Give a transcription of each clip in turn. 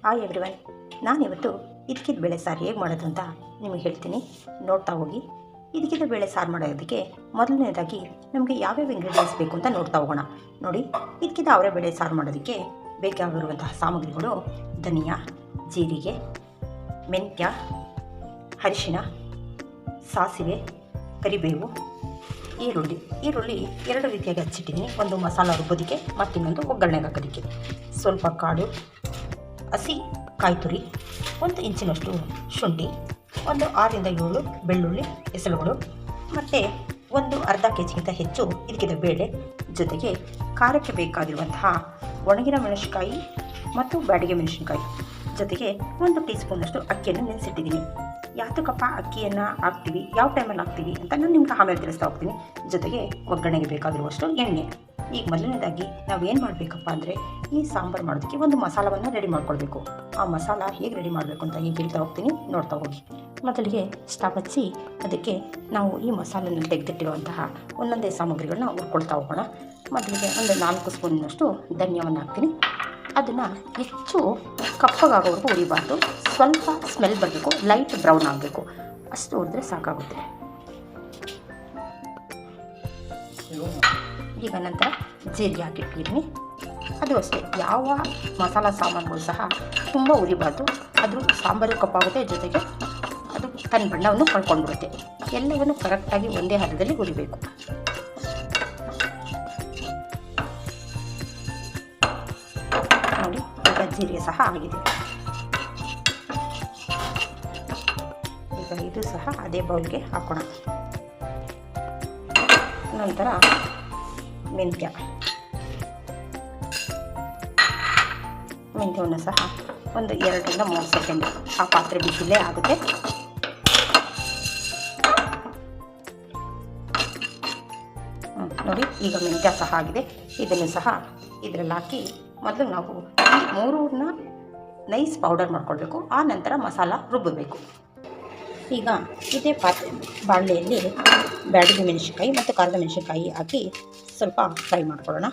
Hi everyone, ನಾನಿವತ್ತು ಇದಕ್ಕಿದ ಬೇಳೆ ಸಾರು ಹೇಗೆ ಮಾಡೋದು ಅಂತ ನಿಮಗೆ ಹೇಳ್ತೀನಿ, ನೋಡ್ತಾ ಹೋಗಿ. ಇದಕ್ಕಿದ ಬೇಳೆ ಸಾರು ಮಾಡೋದಕ್ಕೆ ಮೊದಲನೇದಾಗಿ ನಮಗೆ ಯಾವ್ಯಾವ ಇಂಗ್ರೀಡಿಯೆಂಟ್ಸ್ ಬೇಕು ಅಂತ ನೋಡ್ತಾ ಹೋಗೋಣ. ನೋಡಿ, ಇದಕ್ಕಿದ ಅವರೇ ಬೇಳೆ ಸಾರು ಮಾಡೋದಕ್ಕೆ ಬೇಕಾಗಿರುವಂತಹ ಸಾಮಗ್ರಿಗಳು: ಧನಿಯಾ, ಜೀರಿಗೆ, ಮೆಂತ್ಯ, ಅರಿಶಿಣ, ಸಾಸಿವೆ, ಕರಿಬೇವು, ಈರುಳ್ಳಿ ಎರಡು ರೀತಿಯಾಗಿ ಹಚ್ಚಿಟ್ಟಿದ್ದೀನಿ. ಒಂದು ಮಸಾಲ ರುಬ್ಬೋದಕ್ಕೆ ಮತ್ತು ಇನ್ನೊಂದು ಒಗ್ಗರಣೆಗೆ ಹಾಕೋದಕ್ಕೆ. ಸ್ವಲ್ಪ ಕಾಳು, ಹಸಿ ಕಾಯಿ ತುರಿ, 1 ಇಂಚಿನಷ್ಟು ಶುಂಠಿ, ಒಂದು 6 ರಿಂದ 7 ಬೆಳ್ಳುಳ್ಳಿ ಎಸಳುಗಳು, ಮತ್ತು ಒಂದು ಅರ್ಧ ಕೆಜಿಗಿಂತ ಹೆಚ್ಚು ಇದಕ್ಕಿದ ಬೇಳೆ, ಜೊತೆಗೆ ಖಾರಕ್ಕೆ ಬೇಕಾಗಿರುವಂತಹ ಒಣಗಿನ ಮೆಣಸಿನಕಾಯಿ ಮತ್ತು ಬ್ಯಾಡಗೆ ಮೆಣಸಿನಕಾಯಿ, ಜೊತೆಗೆ 1 ಟೀ ಸ್ಪೂನಷ್ಟು ಅಕ್ಕಿಯನ್ನು ನೆನೆಸಿಟ್ಟಿದ್ದೀನಿ. ಯಾತಕಪ್ಪ ಅಕ್ಕಿಯನ್ನು ಹಾಕ್ತೀವಿ, ಯಾವ ಟೈಮಲ್ಲಿ ಹಾಕ್ತೀವಿ ಅಂತ ನಾನು ನಿಮ್ಗೆ ಆಮೇಲೆ ತಿಳಿಸ್ತಾ ಹೋಗ್ತೀನಿ. ಜೊತೆಗೆ ಒಗ್ಗರಣೆಗೆ ಬೇಕಾಗಿರುವಷ್ಟು ಎಣ್ಣೆ. ಈಗ ಮೊದಲನೇದಾಗಿ ನಾವೇನು ಮಾಡಬೇಕಪ್ಪ ಅಂದರೆ, ಈ ಸಾಂಬಾರು ಮಾಡೋದಕ್ಕೆ ಒಂದು ಮಸಾಲವನ್ನು ರೆಡಿ ಮಾಡ್ಕೊಳ್ಬೇಕು. ಆ ಮಸಾಲ ಹೇಗೆ ರೆಡಿ ಮಾಡಬೇಕು ಅಂತ ಈಗ ಹೇಳ್ತಾ ಹೋಗ್ತೀನಿ, ನೋಡ್ತಾ ಹೋಗಿ. ಮೊದಲಿಗೆ ಸ್ಟವ್ ಹಚ್ಚಿ ಅದಕ್ಕೆ ನಾವು ಈ ಮಸಾಲೆಯನ್ನು ತೆಗೆದಿಟ್ಟಿರುವಂತಹ ಒಂದೊಂದೇ ಸಾಮಗ್ರಿಗಳನ್ನ ಹುರ್ಕೊಳ್ತಾ ಹೋಗೋಣ. ಮೊದಲಿಗೆ ಒಂದು 4 ಸ್ಪೂನ್ನಷ್ಟು ಧನಿಯಾವನ್ನು ಹಾಕ್ತೀನಿ. ಅದನ್ನು ಹೆಚ್ಚು ಕಪ್ಪಗಾಗೋವರೆಗೂ ಹುರಿಬಾರ್ದು, ಸ್ವಲ್ಪ ಸ್ಮೆಲ್ ಬರಬೇಕು, ಲೈಟ್ ಬ್ರೌನ್ ಆಗಬೇಕು, ಅಷ್ಟು ಹುರಿದ್ರೆ ಸಾಕಾಗುತ್ತೆ. ಈಗ ನಂತರ ಜೀರಿಗೆ ಹಾಕಿಟ್ಟಿದ್ದೀನಿ. ಅದು ಅಷ್ಟೇ, ಯಾವ ಮಸಾಲ ಸಾಮಾನುಗಳು ಸಹ ತುಂಬ ಉರಿಬಾರ್ದು, ಅದು ಸಾಂಬಾರು ಕಪ್ಪಾಗುತ್ತೆ, ಜೊತೆಗೆ ಅದು ತನ್ನ ಬಣ್ಣವನ್ನು ಕಳ್ಕೊಂಡ್ಬಿಡುತ್ತೆ. ಎಲ್ಲವನ್ನು ಕರೆಕ್ಟಾಗಿ ಒಂದೇ ಹದದಲ್ಲಿ ಹುರಿಬೇಕು. ನೋಡಿ, ಈಗ ಜೀರಿಗೆ ಸಹ ಆಗಿದೆ. ಈಗ ಇದು ಸಹ ಅದೇ ಬೌಲ್ಗೆ ಹಾಕೋಣ. ನಂತರ ಮೆಂತ್ಯವನ್ನು ಸಹ ಒಂದು 2 ರಿಂದ 3 ಸೆಕೆಂಡ್ ಆ ಪಾತ್ರೆ ಬಿಸಿಲೇ ಆಗುತ್ತೆ. ನೋಡಿ, ಈಗ ಮೆಂತ್ಯ ಸಹ ಆಗಿದೆ. ಇದನ್ನು ಸಹ ಇದರಲ್ಲಿ ಹಾಕಿ ಮೊದಲು ನಾವು ಈ 3 ನೈಸ್ ಪೌಡರ್ ಮಾಡ್ಕೊಳ್ಬೇಕು. ಆ ನಂತರ ಮಸಾಲ ರುಬ್ಬಬೇಕು. ಈಗ ಇದೇ ಬಾಣಲೆಯಲ್ಲಿ ಬ್ಯಾಡಗಿ ಮೆಣಸಿನಕಾಯಿ ಮತ್ತು ಖಾರದ ಮೆಣಸಿನಕಾಯಿ ಹಾಕಿ ಸ್ವಲ್ಪ ಫ್ರೈ ಮಾಡ್ಕೊಳ್ಳೋಣ.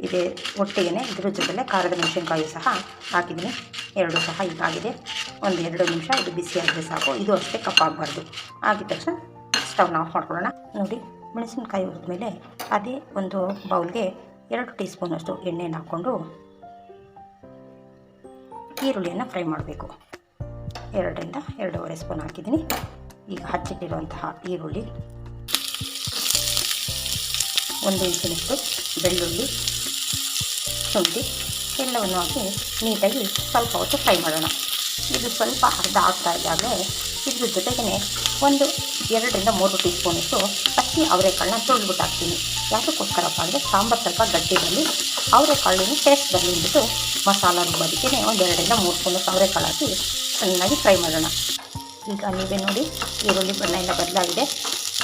ಇದೇ ಒಟ್ಟಿಗೆ ಇದ್ರ ಜೊತೆಲೆ ಖಾರದ ಮೆಣಸಿನಕಾಯಿ ಸಹ ಹಾಕಿದ್ದೀನಿ. 2 ಸಹ ಹೀಗಾಗಿದೆ. 1-2 ನಿಮಿಷ ಇದು ಬಿಸಿ ಆದರೆ ಸಾಕು. ಇದು ಅಷ್ಟೇ ಕಪ್ಪಾಗಬಾರ್ದು. ಆಗಿದ ತಕ್ಷಣ ಸ್ಟವ್ನ ಆಫ್ ಮಾಡ್ಕೊಳ್ಳೋಣ. ನೋಡಿ, ಮೆಣಸಿನಕಾಯಿ ಹುರಿದ್ಮೇಲೆ ಅದೇ ಒಂದು ಬೌಲ್ಗೆ 2 ಟೀ ಸ್ಪೂನಷ್ಟು ಎಣ್ಣೆಯನ್ನು ಹಾಕ್ಕೊಂಡು ಈರುಳ್ಳಿಯನ್ನು ಫ್ರೈ ಮಾಡಬೇಕು. 2 ರಿಂದ 2.5 ಸ್ಪೂನ್ ಹಾಕಿದ್ದೀನಿ. ಈಗ ಹಚ್ಚಿಟ್ಟಿರುವಂತಹ ಈರುಳ್ಳಿ, 1 ಇಂಚಿನಷ್ಟು ಬೆಳ್ಳುಳ್ಳಿ, ಶುಂಠಿ ಎಲ್ಲವನ್ನು ಹಾಕಿ ನೀಟಾಗಿ ಸ್ವಲ್ಪ ಹೊತ್ತು ಫ್ರೈ ಮಾಡೋಣ. ಇದು ಸ್ವಲ್ಪ ಅರ್ಧ ಆಗ್ತಾ ಇದ್ದಾಗಲೇ ಇದ್ರ ಜೊತೆಗೇ 2 ರಿಂದ 3 ಟೀ ಸ್ಪೂನಷ್ಟು ಹಸಿ ಅವರೆಕಾಳನ್ನ ತೊಳೆದ್ಬಿಟ್ಟು ಹಾಕ್ತೀನಿ. ಯಾಕಕ್ಕೋಸ್ಕರಪ್ಪ ಅಂದರೆ ಸಾಂಬಾರು ಸ್ವಲ್ಪ ಗಟ್ಟಿ ಬರಲಿ, ಅವರೆಕಾಳಿನ ಟೇಸ್ಟ್ ಬರಲಿ ಅಂದ್ಬಿಟ್ಟು ಮಸಾಲ ರುಬ್ಬೋದಕ್ಕೆ 2 ರಿಂದ 3 ಸ್ಪೂನಷ್ಟು ಅವರೆಕಾಳು ಹಾಕಿ ಚೆನ್ನಾಗಿ ಫ್ರೈ ಮಾಡೋಣ. ಈಗ ನೀವೇ ನೋಡಿ, ಈರುಳ್ಳಿ ಬಣ್ಣ ಎಲ್ಲ ಬದಲಾಗಿದೆ,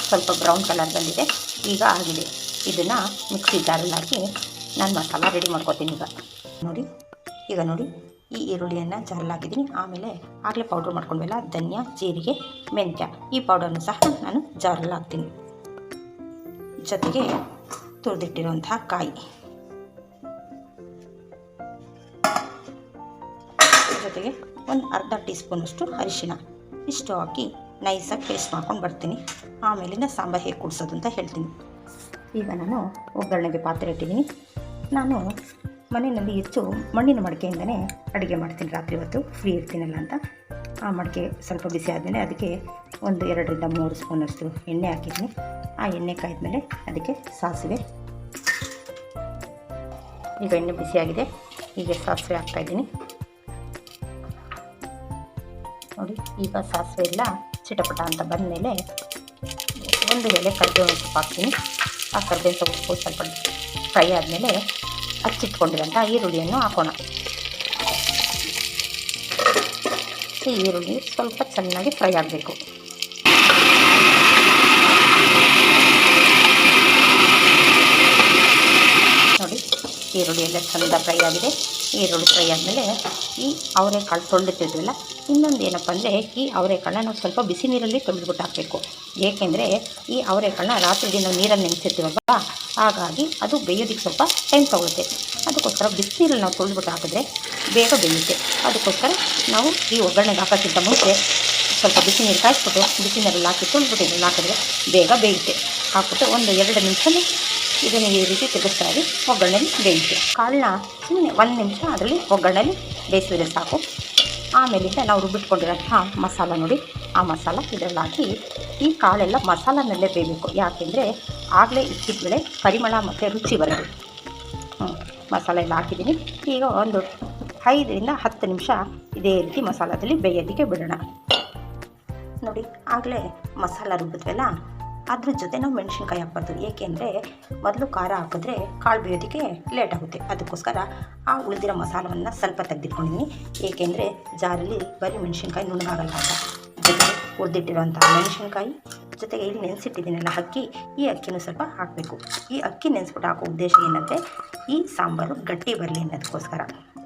ಸ್ವಲ್ಪ ಬ್ರೌನ್ ಕಲರ್ ಬಂದಿದೆ. ಈಗ ಆಗಿದೆ. ಇದನ್ನು ಮಿಕ್ಸಿ ಜಾರಲ್ಲಿ ಹಾಕಿ ನಾನು ಮಸಾಲ ರೆಡಿ ಮಾಡ್ಕೊತೀನಿ. ಈಗ ನೋಡಿ ಈ ಈರುಳ್ಳಿಯನ್ನು ಜಾರಲ್ಲಿ ಹಾಕಿದ್ದೀನಿ. ಆಮೇಲೆ ಆಗಲೇ ಪೌಡ್ರ್ ಮಾಡ್ಕೊಂಡ್ವಲ್ಲ, ಧನಿಯಾ, ಜೀರಿಗೆ, ಮೆಂತ್ಯ, ಈ ಪೌಡರ್ನು ಸಹ ನಾನು ಜಾರಲ್ಲಿ ಹಾಕ್ತೀನಿ. ಜೊತೆಗೆ ತುರಿದಿಟ್ಟಿರುವಂತಹ ಕಾಯಿ, ಜೊತೆಗೆ 1/2 ಟೀ ಸ್ಪೂನಷ್ಟು ಅರಿಶಿಣ, ಇಷ್ಟು ಹಾಕಿ ನೈಸಾಗಿ ಪೇಸ್ಟ್ ಮಾಡ್ಕೊಂಡು ಬರ್ತೀನಿ. ಆಮೇಲಿಂದ ಸಾಂಬಾರು ಹೇಗೆ ಕುಡಿಸೋದು ಅಂತ ಹೇಳ್ತೀನಿ. ಈಗ ನಾನು ಒಗ್ಗರಣೆಗೆ ಪಾತ್ರೆ ಇಟ್ಟಿದ್ದೀನಿ. ನಾನು ಮನೆಯಲ್ಲಿ ಹೆಚ್ಚು ಮಣ್ಣಿನ ಮಡಿಕೆಯಿಂದನೇ ಅಡುಗೆ ಮಾಡ್ತೀನಿ. ರಾತ್ರಿ ಹೊತ್ತು ಫ್ರೀ ಇರ್ತೀನಲ್ಲ ಅಂತ ಆ ಮಡಿಕೆ ಸ್ವಲ್ಪ ಬಿಸಿ ಆದಮೇಲೆ ಅದಕ್ಕೆ 2 ರಿಂದ 3 ಸ್ಪೂನಷ್ಟು ಎಣ್ಣೆ ಹಾಕಿದ್ದೀನಿ. ಆ ಎಣ್ಣೆ ಕಾಯ್ದ್ಮೇಲೆ ಅದಕ್ಕೆ ಸಾಸಿವೆ, ಈಗ ಎಣ್ಣೆ ಬಿಸಿಯಾಗಿದೆ. ಈಗ ಸಾಸಿವೆ ಹಾಕ್ತಾಯಿದ್ದೀನಿ. ನೋಡಿ, ಈಗ ಸಾಸಿವೆ ಎಲ್ಲ ಚಿಟಪಟ ಅಂತ ಬಂದಮೇಲೆ 1 ಎಲೆ ಕರಿಬೇವಿನ ಸೊಪ್ಪು ಹಾಕ್ತೀನಿ. ಆ ಕರಿಬೇವಿನ ಸೊಪ್ಪು ಸ್ವಲ್ಪ ಫ್ರೈ ಆದಮೇಲೆ ಹಚ್ಚಿಟ್ಕೊಂಡಿರೋಂಥ ಈರುಳ್ಳಿಯನ್ನು ಹಾಕೋಣ. ಈ ಈರುಳ್ಳಿ ಸ್ವಲ್ಪ ಚೆನ್ನಾಗಿ ಫ್ರೈ ಆಗಬೇಕು. ನೋಡಿ, ಈರುಳ್ಳಿ ಎಲ್ಲ ಚೆಂದ ಫ್ರೈ ಆಗಿದೆ. ಈರುಳ್ಳಿ ಫ್ರೈ ಆದಮೇಲೆ ಈ ಅವರೆಕಾಳು ತೊಳೆದಿಟ್ಟಿದ್ವಲ್ಲ ಇನ್ನೊಂದು ಏನಪ್ಪ ಅಂದರೆ ಈ ಅವರೆಕಾಳನ್ನ ನಾವು ಸ್ವಲ್ಪ ಬಿಸಿ ನೀರಲ್ಲಿ ತೊಳೆದ್ಬಿಟ್ಟು ಹಾಕಬೇಕು. ಏಕೆಂದರೆ ಈ ಅವರೆಕಾಳನ್ನ ರಾತ್ರಿ ನಾವು ನೀರಲ್ಲಿ ನೆನೆಸಿರ್ತೀವಲ್ವ, ಹಾಗಾಗಿ ಅದು ಬೇಯೋದಕ್ಕೆ ಸ್ವಲ್ಪ ಟೈಮ್ ತೊಗೊಳುತ್ತೆ. ಅದಕ್ಕೋಸ್ಕರ ಬಿಸಿನೀರಲ್ಲಿ ನಾವು ತೊಳೆದ್ಬಿಟ್ಟು ಹಾಕಿದ್ರೆ ಬೇಗ ಬೇಯುತ್ತೆ. ಅದಕ್ಕೋಸ್ಕರ ನಾವು ಈ ಒಗ್ಗರಣೆಗೆ ಹಾಕೋಕ್ಕಿಂತ ಮುಂಚೆ ಸ್ವಲ್ಪ ಬಿಸಿ ನೀರು ಕಾಯಿಸ್ಬಿಟ್ಟು ಬಿಸಿ ನೀರಲ್ಲಿ ಹಾಕಿ ತೊಳೆದ್ಬಿಟ್ಟು ಇದನ್ನು ಹಾಕಿದ್ರೆ ಬೇಗ ಬೇಯುತ್ತೆ. ಹಾಕ್ಬಿಟ್ಟು ಒಂದು 2 ನಿಮಿಷ ಇದನ್ನು ಈ ರೀತಿ ತಿರುಗಿಸ್ತಾ ಇರಿ, ಒಗ್ಗರಣೆಲಿ ಬೇಯುತ್ತೆ. ಕಾಳನ್ನ ಸುಮ್ಮನೆ 1 ನಿಮಿಷ ಅದರಲ್ಲಿ ಒಗ್ಗರಣೆಲಿ ಬೇಯಿಸಿದ್ರೆ ಸಾಕು. ಆಮೇಲಿಂದ ನಾವು ರುಬ್ಬಿಟ್ಕೊಂಡಿರೋಂಥ ಮಸಾಲ ನೋಡಿ, ಆ ಮಸಾಲ ಇದರಲ್ಲಿ ಹಾಕಿ ಈ ಕಾಳೆಲ್ಲ ಮಸಾಲನಲ್ಲೇ ಬೇಯಬೇಕು. ಯಾಕೆಂದರೆ ಆಗಲೇ ಇಕ್ಕಿದ ಬೇಳೆ ಪರಿಮಳ ಮತ್ತು ರುಚಿ ಬರೋದು. ಮಸಾಲೆ ಎಲ್ಲ ಹಾಕಿದ್ದೀನಿ. ಈಗ ಒಂದು 5 ರಿಂದ 10 ನಿಮಿಷ ಇದೇ ರೀತಿ ಮಸಾಲದಲ್ಲಿ ಬೇಯೋದಕ್ಕೆ ಬಿಡೋಣ. ನೋಡಿ, ಆಗಲೇ ಮಸಾಲ ರುಬ್ಬಿದ್ವಲ್ಲ, ಅದ್ರ ಜೊತೆ ನಾವು ಮೆಣಸಿನ್ಕಾಯಿ ಹಾಕ್ಬಾರ್ದು. ಏಕೆಂದರೆ ಮೊದಲು ಖಾರ ಹಾಕಿದ್ರೆ ಕಾಳು ಬೇಯೋದಕ್ಕೆ ಲೇಟ್ ಆಗುತ್ತೆ. ಅದಕ್ಕೋಸ್ಕರ ಆ ಉಳಿದಿರೋ ಮಸಾಲವನ್ನು ಸ್ವಲ್ಪ ತೆಗೆದಿಟ್ಕೊಂಡಿದ್ದೀನಿ. ಏಕೆಂದರೆ ಜಾರಲ್ಲಿ ಬರೀ ಮೆಣಸಿನ್ಕಾಯಿ ನುಣ್ಣಗಾಗಲ್ಲ ಅಂತ. ಜೊತೆಗೆ ಹುರಿದಿಟ್ಟಿರೋಂಥ ಮೆಣಸಿನ್ಕಾಯಿ ಜೊತೆಗೆ ಇಲ್ಲಿ ನೆನೆಸಿಟ್ಟಿದ್ದೀನಲ್ಲ ಅಕ್ಕಿ, ಈ ಅಕ್ಕಿನೂ ಸ್ವಲ್ಪ ಹಾಕಬೇಕು. ಈ ಅಕ್ಕಿ ನೆನೆಸ್ಬಿಟ್ಟು ಹಾಕೋ ಉದ್ದೇಶ ಏನಂದರೆ ಈ ಸಾಂಬಾರು ಗಟ್ಟಿ ಬರಲಿ ಅನ್ನೋದಕ್ಕೋಸ್ಕರ.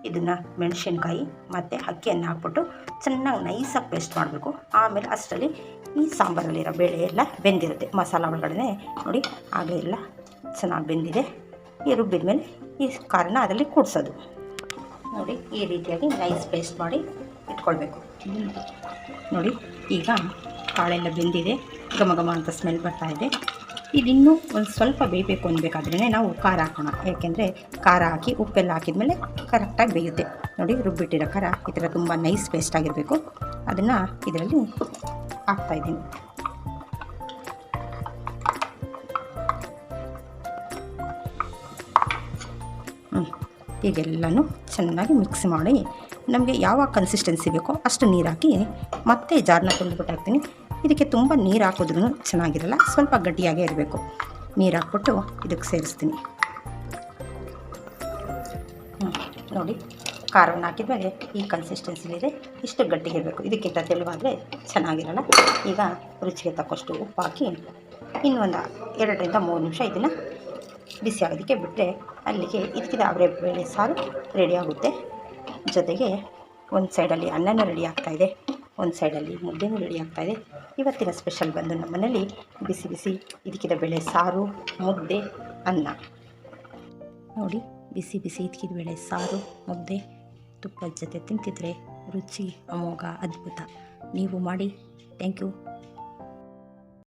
ಇದನ್ನು ಮೆಣಸಿನ್ಕಾಯಿ ಮತ್ತು ಅಕ್ಕಿಯನ್ನು ಹಾಕ್ಬಿಟ್ಟು ಚೆನ್ನಾಗಿ ನೈಸಾಗಿ ಪೇಸ್ಟ್ ಮಾಡಬೇಕು. ಆಮೇಲೆ ಅಷ್ಟರಲ್ಲಿ ಈ ಸಾಂಬಾರಲ್ಲಿರೋ ಬೇಳೆ ಎಲ್ಲ ಬೆಂದಿರುತ್ತೆ. ಮಸಾಲ ಒಳಗಡೆ ನೋಡಿ ಆಗಲೇ ಎಲ್ಲ ಚೆನ್ನಾಗಿ ಬೆಂದಿದೆ. ಈ ರುಬ್ಬಿದ ಮೇಲೆ ಈ ಖಾರನ ಅದರಲ್ಲಿ ಕೂಡಿಸೋದು. ನೋಡಿ, ಈ ರೀತಿಯಾಗಿ ನೈಸ್ ಪೇಸ್ಟ್ ಮಾಡಿ ಇಟ್ಕೊಳ್ಬೇಕು. ನೋಡಿ, ಈಗ ಕಾಳೆಲ್ಲ ಬೆಂದಿದೆ, ಘಮ ಘಮ ಅಂತ ಸ್ಮೆಲ್ ಬರ್ತಾಯಿದೆ. ಇದಿನ್ನೂ ಒಂದು ಸ್ವಲ್ಪ ಬೇಯಬೇಕು ಅನ್ಬೇಕಾದ್ರೇ ನಾವು ಖಾರ ಹಾಕೋಣ. ಏಕೆಂದರೆ ಖಾರ ಹಾಕಿ ಉಪ್ಪೆಲ್ಲ ಹಾಕಿದ್ಮೇಲೆ ಕರೆಕ್ಟಾಗಿ ಬೇಯುತ್ತೆ. ನೋಡಿ, ರುಬ್ಬಿಟ್ಟಿರೋ ಖಾರ ಈ ಥರ ತುಂಬ ನೈಸ್ ಪೇಸ್ಟ್ ಆಗಿರಬೇಕು. ಅದನ್ನು ಇದರಲ್ಲಿ ಹಾಕ್ತಾಯಿದ್ದೀನಿ. ಹೀಗೆಲ್ಲನೂ ಚೆನ್ನಾಗಿ ಮಿಕ್ಸ್ ಮಾಡಿ ನಮಗೆ ಯಾವ ಕನ್ಸಿಸ್ಟೆನ್ಸಿ ಬೇಕೋ ಅಷ್ಟು ನೀರು ಹಾಕಿ ಮತ್ತೆ ಜಾರನ್ನ ತೊಳೆದ್ಬಿಟ್ಟು ಹಾಕ್ತೀನಿ. ಇದಕ್ಕೆ ತುಂಬ ನೀರು ಹಾಕಿದ್ರೂ ಚೆನ್ನಾಗಿರಲ್ಲ, ಸ್ವಲ್ಪ ಗಟ್ಟಿಯಾಗೇ ಇರಬೇಕು. ನೀರು ಹಾಕ್ಬಿಟ್ಟು ಇದಕ್ಕೆ ಸೇರಿಸ್ತೀನಿ. ನೋಡಿ, ಖಾರವನ್ನು ಹಾಕಿದ್ಮೇಲೆ ಈ ಕನ್ಸಿಸ್ಟೆನ್ಸಿಲಿದೆ, ಇಷ್ಟು ಗಟ್ಟಿಗಿರಬೇಕು. ಇದಕ್ಕಿಂತ ತೆಳುವಾದರೆ ಚೆನ್ನಾಗಿರಲ್ಲ. ಈಗ ರುಚಿಗೆ ತಕ್ಕಷ್ಟು ಉಪ್ಪು ಹಾಕಿ ಇನ್ನೊಂದು 2 ರಿಂದ 3 ನಿಮಿಷ ಇದನ್ನು ಬಿಸಿ ಆಗೋದಕ್ಕೆ ಬಿಟ್ಟರೆ ಅಲ್ಲಿಗೆ ಇದಕ್ಕಿದ ಅವರೆಬೇಳೆ ಸಾರು ರೆಡಿ ಆಗುತ್ತೆ. ಜೊತೆಗೆ ಒಂದು ಸೈಡಲ್ಲಿ ಅನ್ನನೂ ರೆಡಿ ಆಗ್ತಾಯಿದೆ, ಒಂದು ಸೈಡಲ್ಲಿ ಮುದ್ದೆನೂ ರೆಡಿ ಆಗ್ತಾಯಿದೆ. ಇವತ್ತಿನ ಸ್ಪೆಷಲ್ ಬಂದು ನಮ್ಮ ಮನೇಲಿ ಬಿಸಿ ಬಿಸಿ ಇದಕ್ಕಿದ ಬೇಳೆ ಸಾರು, ಮುದ್ದೆ, ಅನ್ನ. ನೋಡಿ, ಬಿಸಿ ಬಿಸಿ ಇದಕ್ಕಿದ ಬೇಳೆ ಸಾರು, ಮುದ್ದೆ, ತುಪ್ಪದ ಜೊತೆ ತಿಂತಿದ್ರೆ ರುಚಿ ಅಮೋಘ, ಅದ್ಭುತ. ನೀವು ಮಾಡಿ. Thank you.